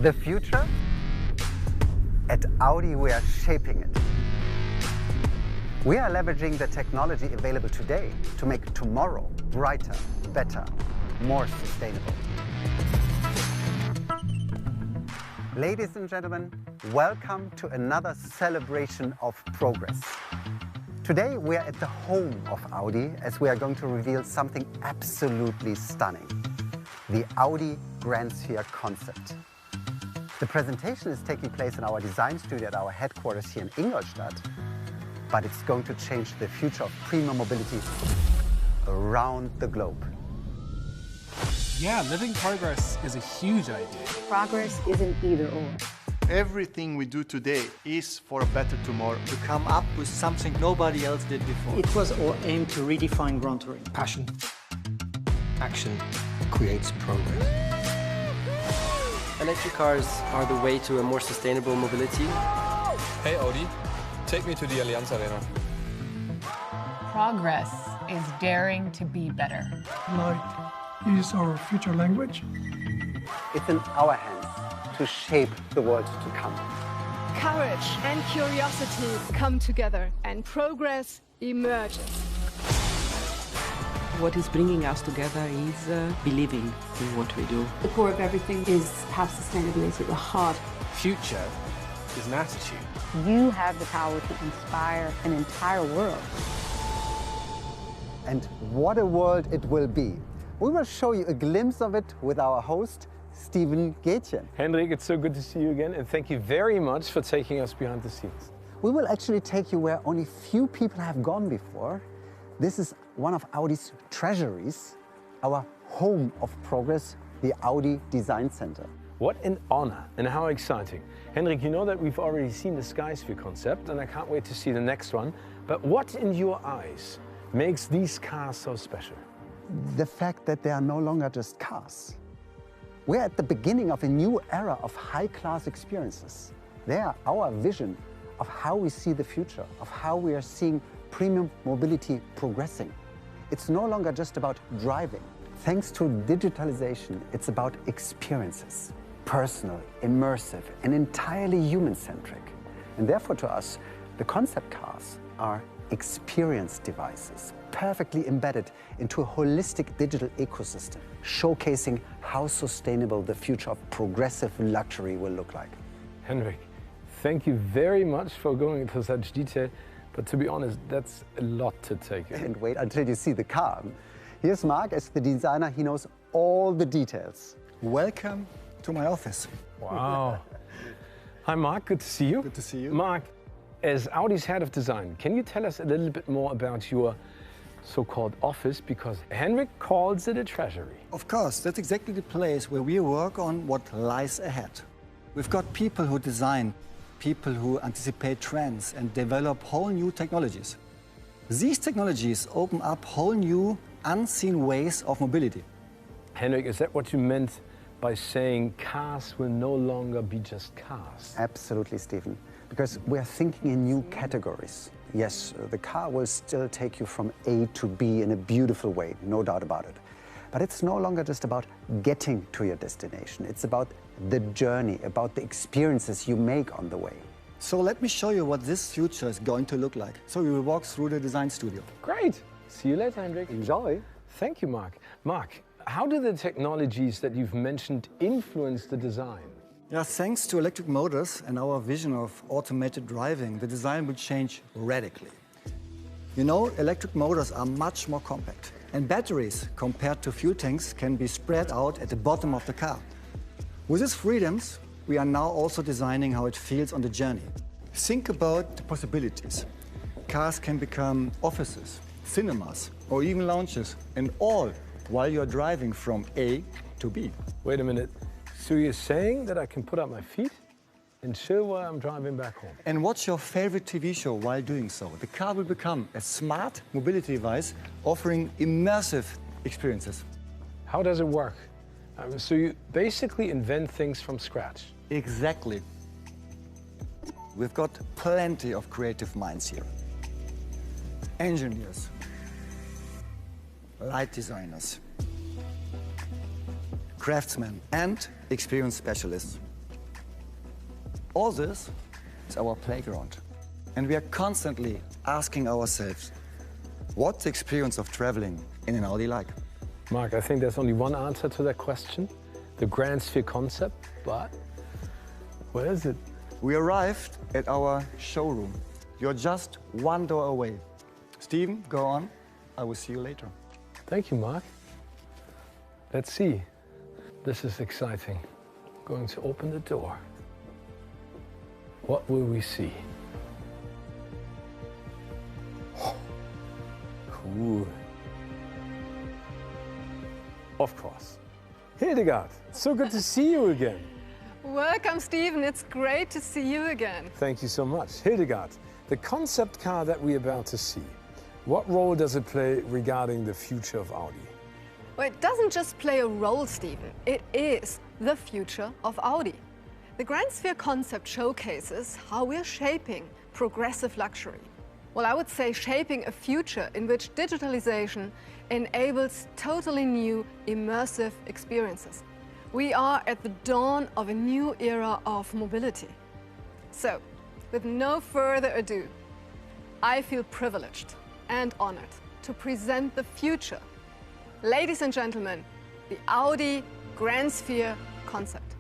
The future? At Audi, we are shaping it. We are leveraging the technology available today to make tomorrow brighter, better, more sustainable. Ladies and gentlemen, welcome to another celebration of progress. Today, we are at the home of Audi as we are going to reveal something absolutely stunning, the Audi Grandsphere concept. The presentation is taking place in our design studio at our headquarters here in Ingolstadt, but it's going to change the future of premium mobility around the globe. Yeah, living progress is a huge idea. Progress isn't either or. Everything we do today is for a better tomorrow. To come up with something nobody else did before. It was our aim to redefine Grand Touring. Passion, action creates progress. Electric cars are the way to a more sustainable mobility. Hey Audi, take me to the Allianz Arena. Progress is daring to be better. Light is our future language. It's in our hands to shape the world to come. Courage and curiosity come together and progress emerges. What is bringing us together is believing in what we do. The core of everything is have sustainability at the heart. Future is an attitude. You have the power to inspire an entire world. And what a world it will be. We will show you a glimpse of it with our host, Steven Gätjen. Henrik, it's so good to see you again, and thank you very much for taking us behind the scenes. We will actually take you where only few people have gone before. This is one of Audi's treasuries, our home of progress, the Audi Design Center. What an honor and how exciting. Henrik, you know that we've already seen the Grandsphere concept, and I can't wait to see the next one. But what in your eyes makes these cars so special? The fact that they are no longer just cars. We're at the beginning of a new era of high-class experiences. They are our vision of how we see the future, of how we are seeing premium mobility progressing. It's no longer just about driving. Thanks to digitalization, it's about experiences, personal, immersive, and entirely human-centric. And therefore, to us, the concept cars are experience devices, perfectly embedded into a holistic digital ecosystem, showcasing how sustainable the future of progressive luxury will look like. Henrik, thank you very much for going into such detail. But to be honest, that's a lot to take in. And wait until you see the car. Here's Mark. As the designer, he knows all the details. Welcome to my office. Wow. Hi, Mark. Good to see you. Good to see you. Mark, as Audi's head of design, can you tell us a little bit more about your so-called office? Because Henrik calls it a treasury. Of course, that's exactly the place where we work on what lies ahead. We've got people who design, people who anticipate trends and develop whole new technologies. These technologies open up whole new, unseen ways of mobility. Henrik, is that what you meant by saying cars will no longer be just cars? Absolutely, Stephen. Because we're thinking in new categories. Yes, the car will still take you from A to B in a beautiful way, no doubt about it. But it's no longer just about getting to your destination. It's about the journey, about the experiences you make on the way. So let me show you what this future is going to look like. So we will walk through the design studio. Great. See you later, Henrik. Enjoy. Thank you, Mark. Mark, how do the technologies that you've mentioned influence the design? Yeah, thanks to electric motors and our vision of automated driving, the design will change radically. You know, electric motors are much more compact, and batteries, compared to fuel tanks, can be spread out at the bottom of the car. With these freedoms, we are now also designing how it feels on the journey. Think about the possibilities. Cars can become offices, cinemas, or even lounges, and all while you're driving from A to B. Wait a minute. So you're saying that I can put up my feet and chill while I'm driving back home? And watch your favorite TV show while doing so. The car will become a smart mobility device offering immersive experiences. How does it work? So you basically invent things from scratch? Exactly. We've got plenty of creative minds here. Engineers, light designers, craftsmen, and experience specialists. All this is our playground. And we are constantly asking ourselves, what's the experience of traveling in an Audi like? Mark, I think there's only one answer to that question, the Grandsphere concept, but where is it? We arrived at our showroom. You're just one door away. Steven, go on. I will see you later. Thank you, Mark. Let's see. This is exciting. I'm going to open the door. What will we see? Oh, cool. Of course. Hildegard, so good to see you again. Welcome, Steven. It's great to see you again. Thank you so much. Hildegard, the concept car that we're about to see, what role does it play regarding the future of Audi? Well, it doesn't just play a role, Steven. It is the future of Audi. The Grandsphere concept showcases how we're shaping progressive luxury. Well, I would say shaping a future in which digitalization enables totally new, immersive experiences. We are at the dawn of a new era of mobility. So, with no further ado, I feel privileged and honored to present the future. Ladies and gentlemen, the Audi Grandsphere concept.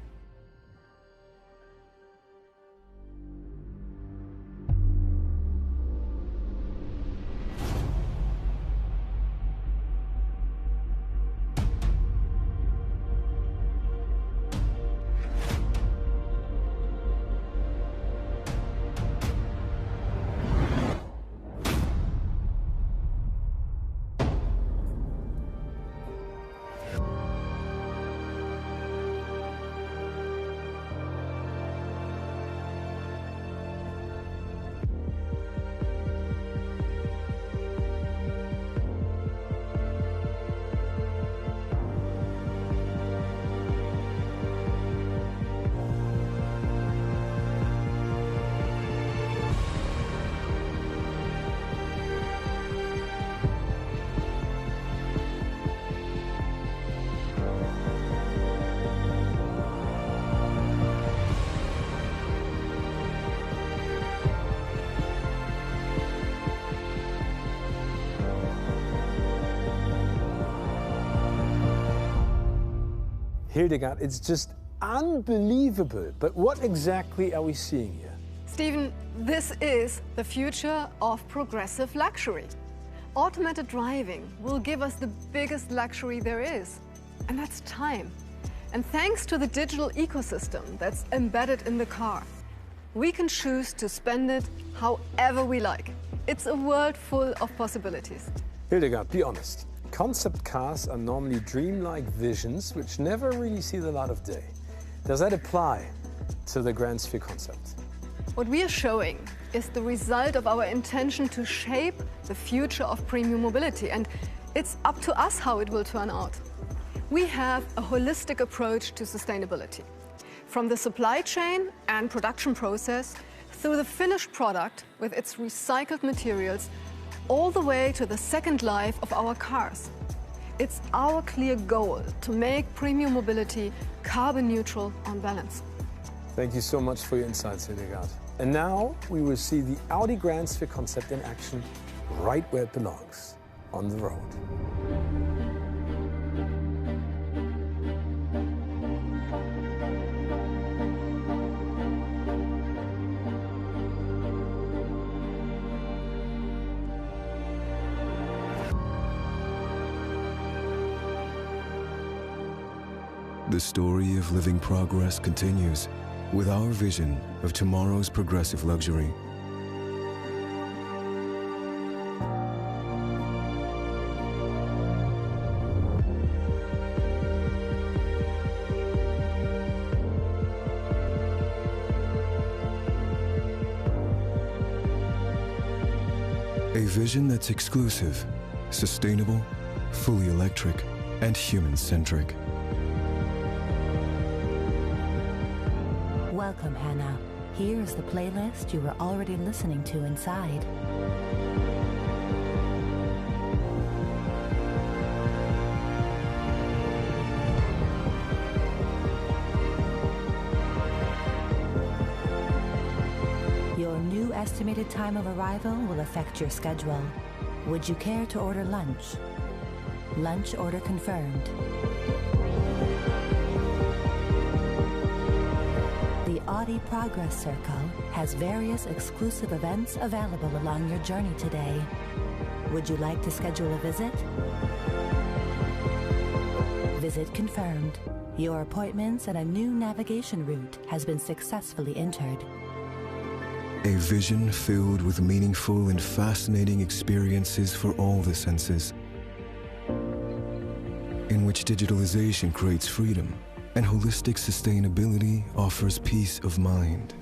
Hildegard, it's just unbelievable. But what exactly are we seeing here? Steven, this is the future of progressive luxury. Automated driving will give us the biggest luxury there is, and that's time. And thanks to the digital ecosystem that's embedded in the car, we can choose to spend it however we like. It's a world full of possibilities. Hildegard, be honest. Concept cars are normally dreamlike visions which never really see the light of day. Does that apply to the Grandsphere concept? What we are showing is the result of our intention to shape the future of premium mobility, and it's up to us how it will turn out. We have a holistic approach to sustainability, from the supply chain and production process through the finished product with its recycled materials all the way to the second life of our cars. It's our clear goal to make premium mobility carbon neutral on balance. Thank you so much for your insights, Hildegard. And now we will see the Audi Grandsphere concept in action right where it belongs, on the road. The story of living progress continues with our vision of tomorrow's progressive luxury. A vision that's exclusive, sustainable, fully electric, and human-centric. Welcome, Hannah. Here's the playlist you were already listening to inside. estimated time of arrival will affect your schedule. Would you care to order lunch? Lunch order confirmed. The Audi Progress Circle has various exclusive events available along your journey today. Would you like to schedule a visit? Visit confirmed. Your appointments and a new navigation route has been successfully entered. A vision filled with meaningful and fascinating experiences for all the senses, in which digitalization creates freedom and holistic sustainability offers peace of mind.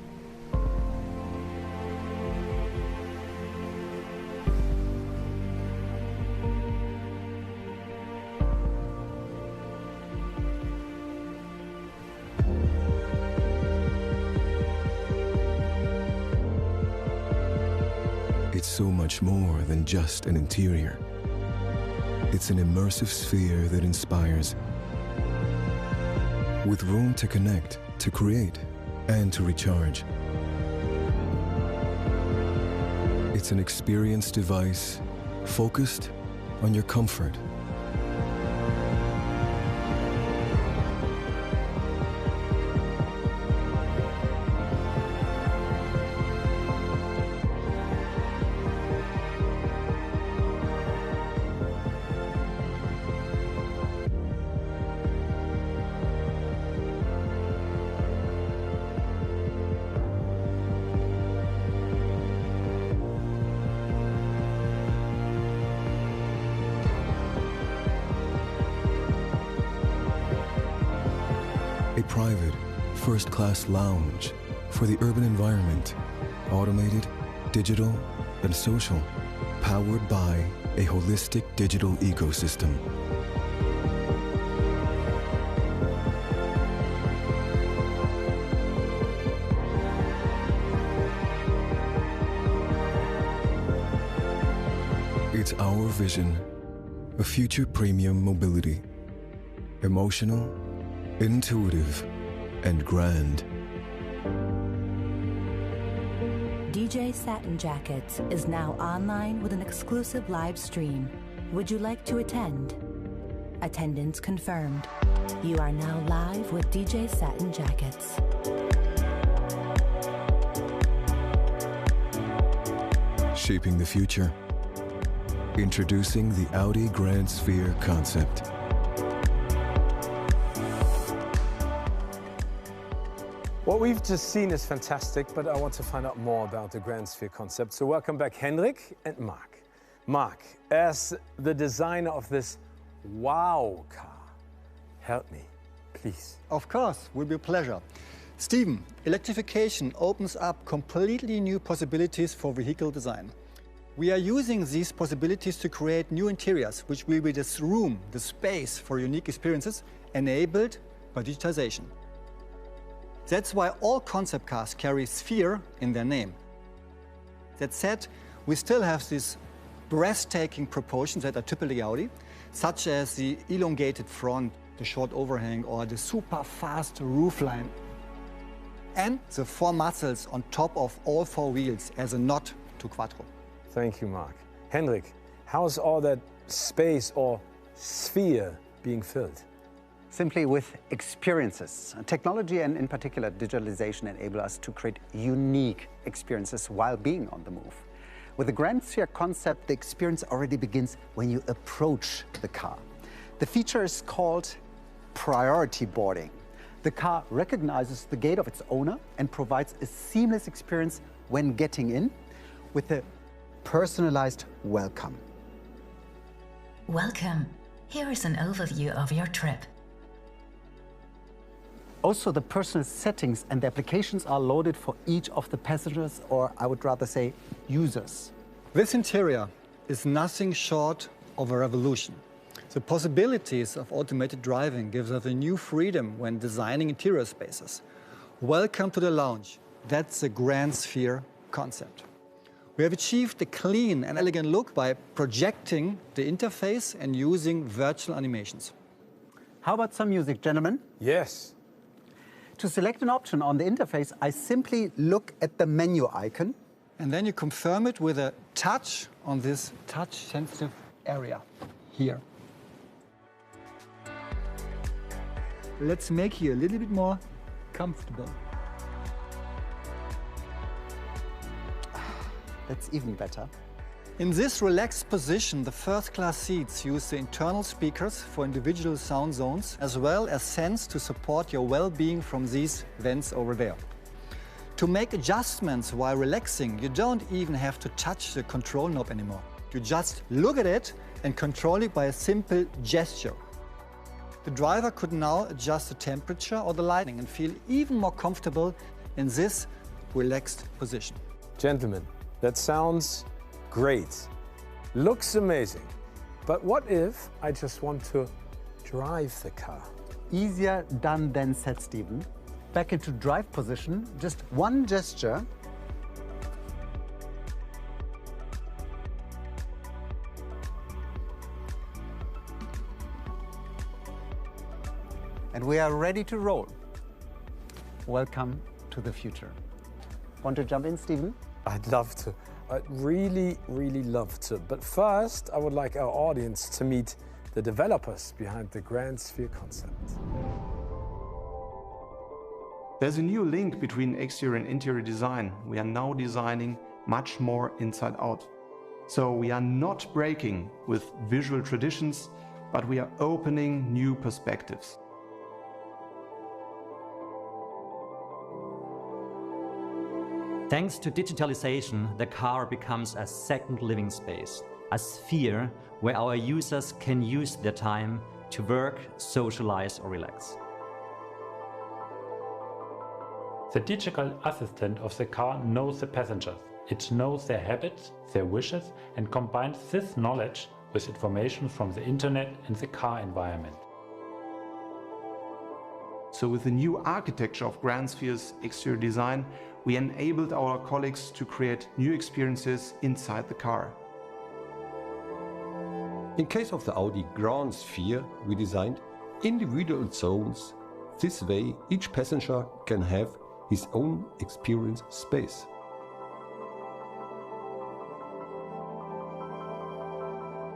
It's so much more than just an interior. It's an immersive sphere that inspires, with room to connect, to create, and to recharge. It's an experience device focused on your comfort. A private, first-class lounge for the urban environment, automated, digital, and social, powered by a holistic digital ecosystem. It's our vision of future premium mobility. Emotional, intuitive, and grand. DJ Satin Jackets is now online with an exclusive live stream. Would you like to attend? Attendance confirmed. You are now live with DJ Satin Jackets. Shaping the future. Introducing the Audi Grandsphere concept. What we've just seen is fantastic, but I want to find out more about the Grandsphere concept. So welcome back, Henrik and Mark. Mark, as the designer of this wow car, help me, please. Of course, will be a pleasure. Stephen, electrification opens up completely new possibilities for vehicle design. We are using these possibilities to create new interiors, which will be this room, the space for unique experiences, enabled by digitization. That's why all concept cars carry sphere in their name. That said, we still have these breathtaking proportions that are typically Audi, such as the elongated front, the short overhang, or the super fast roofline, and the four muscles on top of all four wheels as a nod to Quattro. Thank you, Mark. Henrik, how's all that space or sphere being filled? Simply with experiences. Technology and in particular digitalization enable us to create unique experiences while being on the move. With the Grandsphere concept, the experience already begins when you approach the car. The feature is called priority boarding. The car recognizes the gate of its owner and provides a seamless experience when getting in with a personalized welcome. Welcome. Here is an overview of your trip. Also, the personal settings and the applications are loaded for each of the passengers, or I would rather say users. This interior is nothing short of a revolution. The possibilities of automated driving gives us a new freedom when designing interior spaces. Welcome to the lounge. That's the Grandsphere concept. We have achieved a clean and elegant look by projecting the interface and using virtual animations. How about some music, gentlemen? Yes. To select an option on the interface, I simply look at the menu icon And then you confirm it with a touch on this touch-sensitive area here. Let's make you a little bit more comfortable. That's even better. In this relaxed position, the first-class seats use the internal speakers for individual sound zones, as well as sense to support your well-being from these vents over there. To make adjustments while relaxing, you don't even have to touch the control knob anymore. You just look at it and control it by a simple gesture. The driver could now adjust the temperature or the lighting and feel even more comfortable in this relaxed position. Gentlemen, that sounds great. Looks amazing. But what if I just want to drive the car? Easier done than said, Stephen. Back into drive position, just one gesture. And we are ready to roll. Welcome to the future. Want to jump in, Stephen? I'd love to. I'd really, really love to. But first, I would like our audience to meet the developers behind the Grandsphere concept. There's a new link between exterior and interior design. We are now designing much more inside out. So we are not breaking with visual traditions, but we are opening new perspectives. Thanks to digitalization, the car becomes a second living space, a sphere where our users can use their time to work, socialize, or relax. The digital assistant of the car knows the passengers. It knows their habits, their wishes, and combines this knowledge with information from the internet and the car environment. So with the new architecture of Grandsphere's exterior design, we enabled our colleagues to create new experiences inside the car. In case of the Audi Grandsphere, we designed individual zones. This way, each passenger can have his own experience space.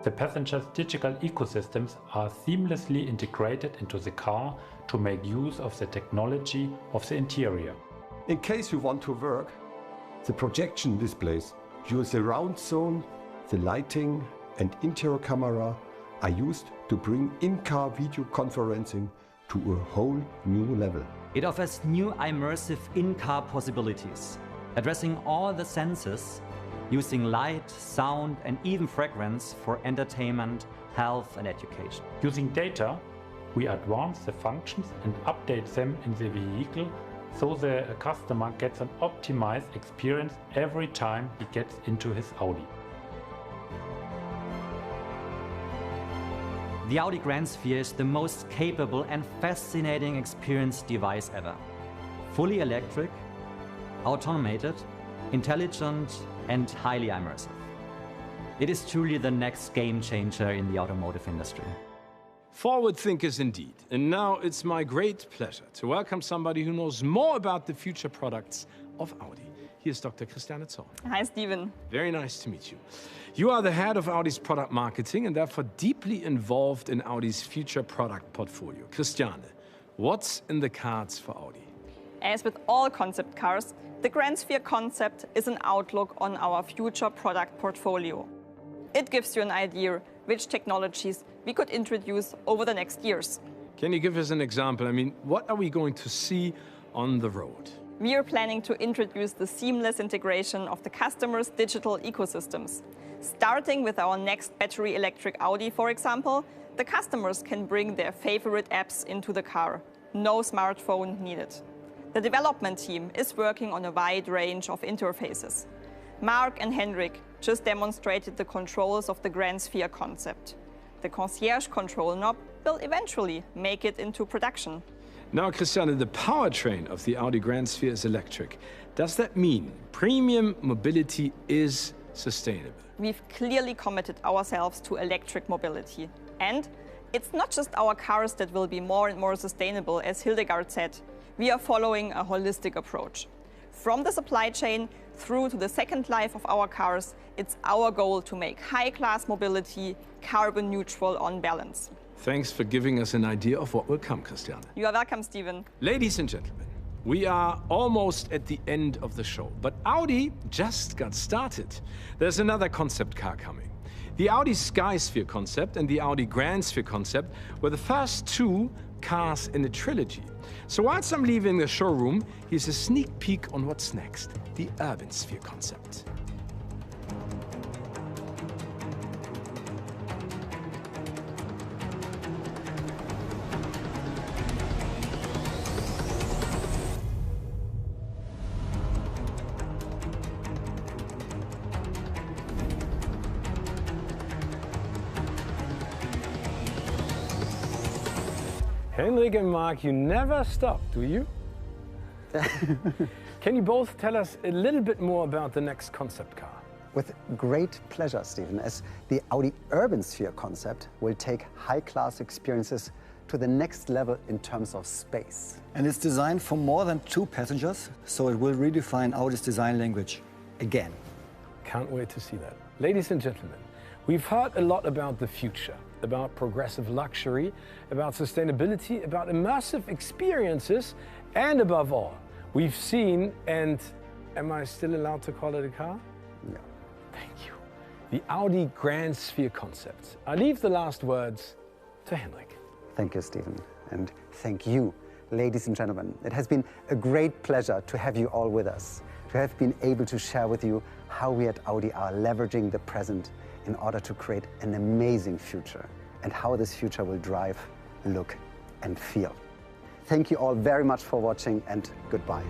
The passengers' digital ecosystems are seamlessly integrated into the car to make use of the technology of the interior. In case you want to work, the projection displays, your surround zone, the lighting and interior camera are used to bring in-car video conferencing to a whole new level. It offers new immersive in-car possibilities, addressing all the senses, using light, sound, and even fragrance for entertainment, health, and education. Using data, we advance the functions and update them in the vehicle so the customer gets an optimized experience every time he gets into his Audi. The Audi Grandsphere is the most capable and fascinating experience device ever. Fully electric, automated, intelligent, and highly immersive. It is truly the next game changer in the automotive industry. Forward thinkers indeed. And now it's my great pleasure to welcome somebody who knows more about the future products of Audi. Here's Dr. Christiane Zorn. Hi, Stephen. Very nice to meet you. You are the head of Audi's product marketing and therefore deeply involved in Audi's future product portfolio. Christiane, what's in the cards for Audi? As with all concept cars, the Grandsphere concept is an outlook on our future product portfolio. It gives you an idea which technologies we could introduce over the next years. Can you give us an example? I mean, what are we going to see on the road? We are planning to introduce the seamless integration of the customer's digital ecosystems. Starting with our next battery electric Audi, for example, the customers can bring their favorite apps into the car. No smartphone needed. The development team is working on a wide range of interfaces. Mark and Hendrik just demonstrated the controls of the Grandsphere concept. The concierge control knob will eventually make it into production. Now, Christiane, the powertrain of the Audi Grandsphere is electric. Does that mean premium mobility is sustainable? We've clearly committed ourselves to electric mobility. And it's not just our cars that will be more and more sustainable, as Hildegard said. We are following a holistic approach. From the supply chain through to the second life of our cars, it's our goal to make high-class mobility carbon neutral on balance. Thanks for giving us an idea of what will come, Christiane. You are welcome, Stephen. Ladies and gentlemen, we are almost at the end of the show, but Audi just got started. There's another concept car coming. The Audi Skysphere concept and the Audi Grandsphere concept were the first two cars in the trilogy. So whilst I'm leaving the showroom, here's a sneak peek on what's next, the Urban Sphere concept. Henrik and Mark, you never stop, do you? Can you both tell us a little bit more about the next concept car? With great pleasure, Stephen, as the Audi Urban Sphere concept will take high-class experiences to the next level in terms of space. And it's designed for more than 2 passengers, so it will redefine Audi's design language again. Can't wait to see that. Ladies and gentlemen, we've heard a lot about the future, about progressive luxury, about sustainability, about immersive experiences, and above all, we've seen, and am I still allowed to call it a car? Yeah. Thank you. The Audi Grandsphere concept. I leave the last words to Henrik. Thank you, Stephen. And thank you, ladies and gentlemen. It has been a great pleasure to have you all with us, to have been able to share with you how we at Audi are leveraging the present in order to create an amazing future, and how this future will drive, look, and feel. Thank you all very much for watching, and goodbye.